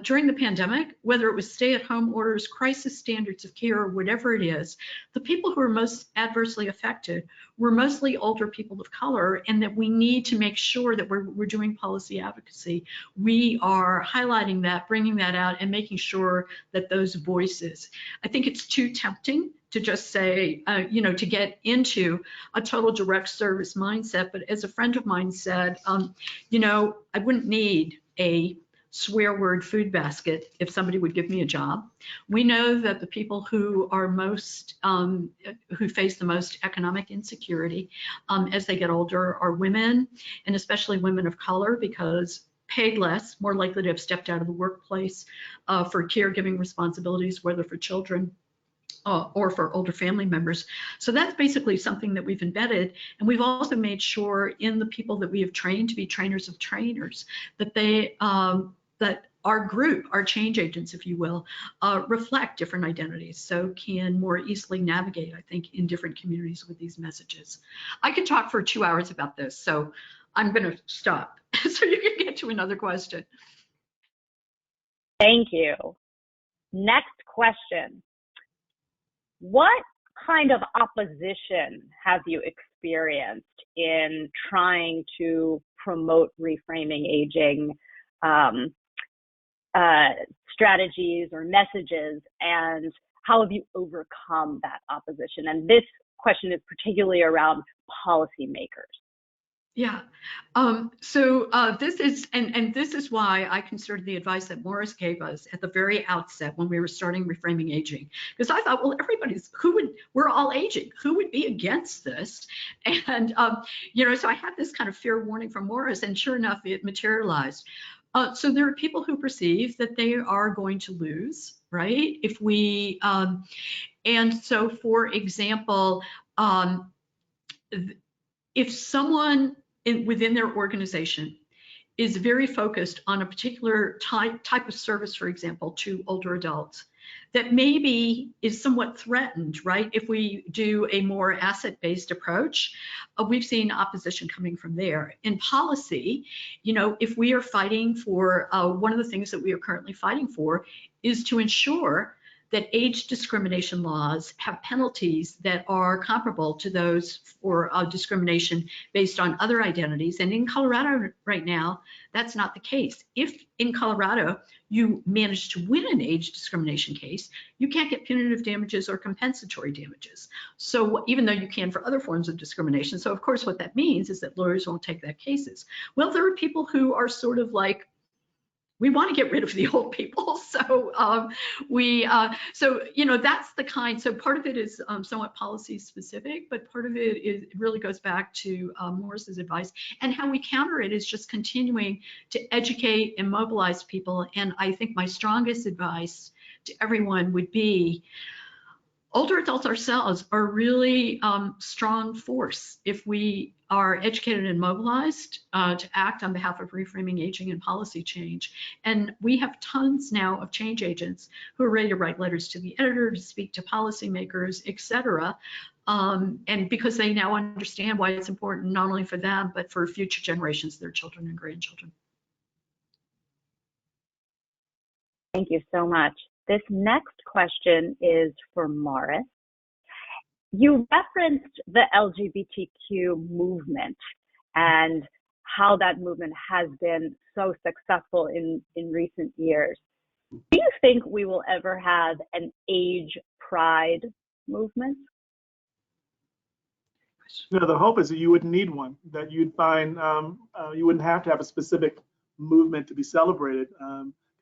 during the pandemic, whether it was stay-at-home orders, crisis standards of care, or whatever it is, the people who are most adversely affected were mostly older people of color, and that we need to make sure that we're doing policy advocacy. We are highlighting that, bringing that out, and making sure that those voices. I think it's too tempting to just say, to get into a total direct service mindset. But as a friend of mine said, I wouldn't need a swear word food basket if somebody would give me a job. We know that the people who are most, who face the most economic insecurity as they get older are women, and especially women of color, because paid less, more likely to have stepped out of the workplace for caregiving responsibilities, whether for children or for older family members. So that's basically something that we've embedded. And we've also made sure in the people that we have trained to be trainers of trainers, that they, that our group, our change agents, if you will, reflect different identities, so can more easily navigate, I think, in different communities with these messages. I could talk for 2 hours about this, so I'm going to stop so you can get to another question.
Thank you. Next question. What kind of opposition have you experienced in trying to promote reframing aging strategies or messages, and how have you overcome that opposition? And this question is particularly around policymakers.
Yeah. So this is, and this is why I considered the advice that Morris gave us at the very outset when we were starting Reframing Aging, because I thought, well, we're all aging, who would be against this? And, so I had this kind of fair warning from Morris, and sure enough, it materialized. So there are people who perceive that they are going to lose, right? If we, and so for example, if someone within their organization is very focused on a particular type of service, for example, to older adults, that maybe is somewhat threatened, right? If we do a more asset-based approach, we've seen opposition coming from there. In policy, if we are fighting for, one of the things that we are currently fighting for is to ensure that age discrimination laws have penalties that are comparable to those for discrimination based on other identities. And in Colorado right now, that's not the case. If in Colorado you manage to win an age discrimination case, you can't get punitive damages or compensatory damages. So even though you can for other forms of discrimination. So of course, what that means is that lawyers won't take that cases. Well, there are people who are sort of like, we want to get rid of the old people. So so that's the kind. So part of it is somewhat policy specific, but part of it is, it really goes back to Morris's advice. And how we counter it is just continuing to educate and mobilize people. And I think my strongest advice to everyone would be, older adults ourselves are really strong force if we are educated and mobilized to act on behalf of reframing aging and policy change. And we have tons now of change agents who are ready to write letters to the editor, to speak to policymakers, et cetera. And because they now understand why it's important not only for them, but for future generations, their children and grandchildren.
Thank you so much. This next question is for Morris. You referenced the LGBTQ movement and how that movement has been so successful in recent years. Do you think we will ever have an age pride movement?
The hope is that you wouldn't need one, that you'd find you wouldn't have to have a specific movement to be celebrated.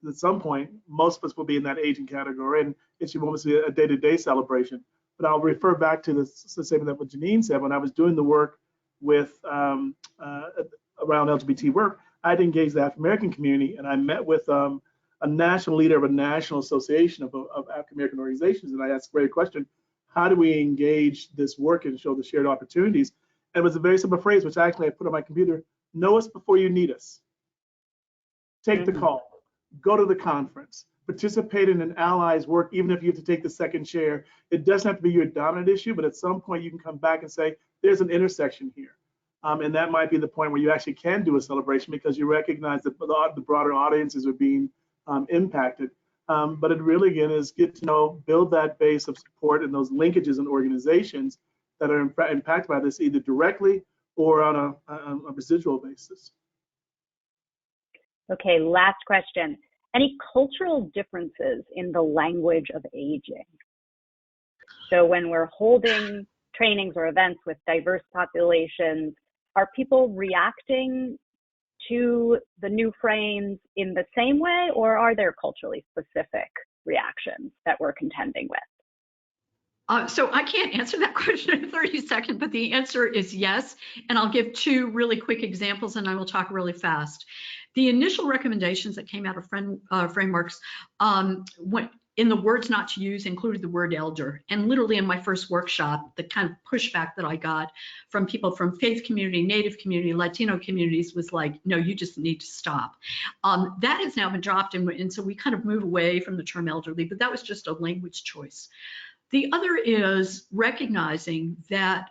At some point, most of us will be in that aging category, and it should almost be a day-to-day celebration. But I'll refer back to the statement that what Janine said. When I was doing the work with around LGBT work, I'd engaged the African American community, and I met with a national leader of a national association of African American organizations, and I asked a great question: how do we engage this work and show the shared opportunities? And it was a very simple phrase, which actually I put on my computer: know us before you need us. Take the call. Go to the conference, participate in an ally's work, even if you have to take the second chair. It doesn't have to be your dominant issue, but at some point you can come back and say, there's an intersection here. And that might be the point where you actually can do a celebration because you recognize that the broader audiences are being impacted. But it really, again, is get to know, build that base of support and those linkages and organizations that are impacted by this either directly or on a residual basis.
Okay, last question. Any cultural differences in the language of aging? So when we're holding trainings or events with diverse populations, are people reacting to the new frames in the same way, or are there culturally specific reactions that we're contending with?
So I can't answer that question in 30 seconds, but the answer is yes. And I'll give two really quick examples and I will talk really fast. The initial recommendations that came out of frameworks in the words not to use included the word elder. And literally in my first workshop, the kind of pushback that I got from people from faith community, Native community, Latino communities was like, no, you just need to stop. That has now been dropped. And so we kind of move away from the term elderly, but that was just a language choice. The other is recognizing that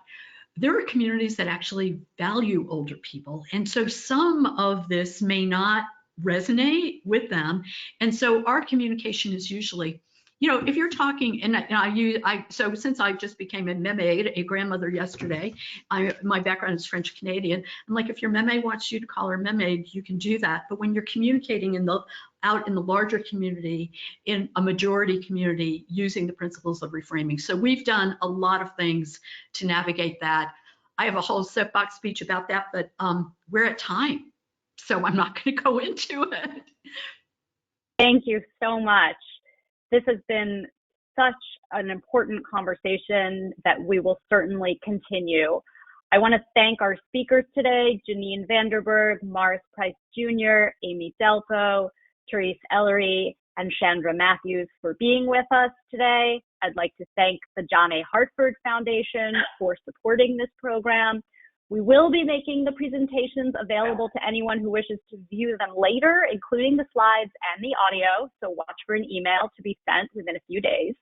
there are communities that actually value older people. And so some of this may not resonate with them. And so our communication is usually, if you're talking, so since I just became a meme, a grandmother yesterday, my background is French Canadian. I'm like, if your meme wants you to call her meme, you can do that. But when you're communicating out in the larger community, in a majority community, using the principles of reframing. So we've done a lot of things to navigate that. I have a whole soapbox speech about that, but we're at time, so I'm not going to go into it.
Thank you so much. This has been such an important conversation that we will certainly continue. I want to thank our speakers today, Janine Vanderberg, Morris Price Jr., Amy Delpo, Therese Ellery, and Chandra Matthews for being with us today. I'd like to thank the John A. Hartford Foundation for supporting this program. We will be making the presentations available to anyone who wishes to view them later, including the slides and the audio, so watch for an email to be sent within a few days.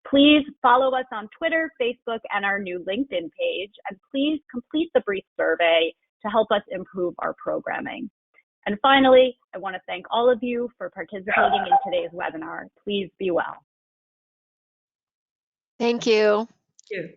Please follow us on Twitter, Facebook, and our new LinkedIn page, and please complete the brief survey to help us improve our programming. And finally, I want to thank all of you for participating in today's webinar. Please be well.
Thank you.
Thank you.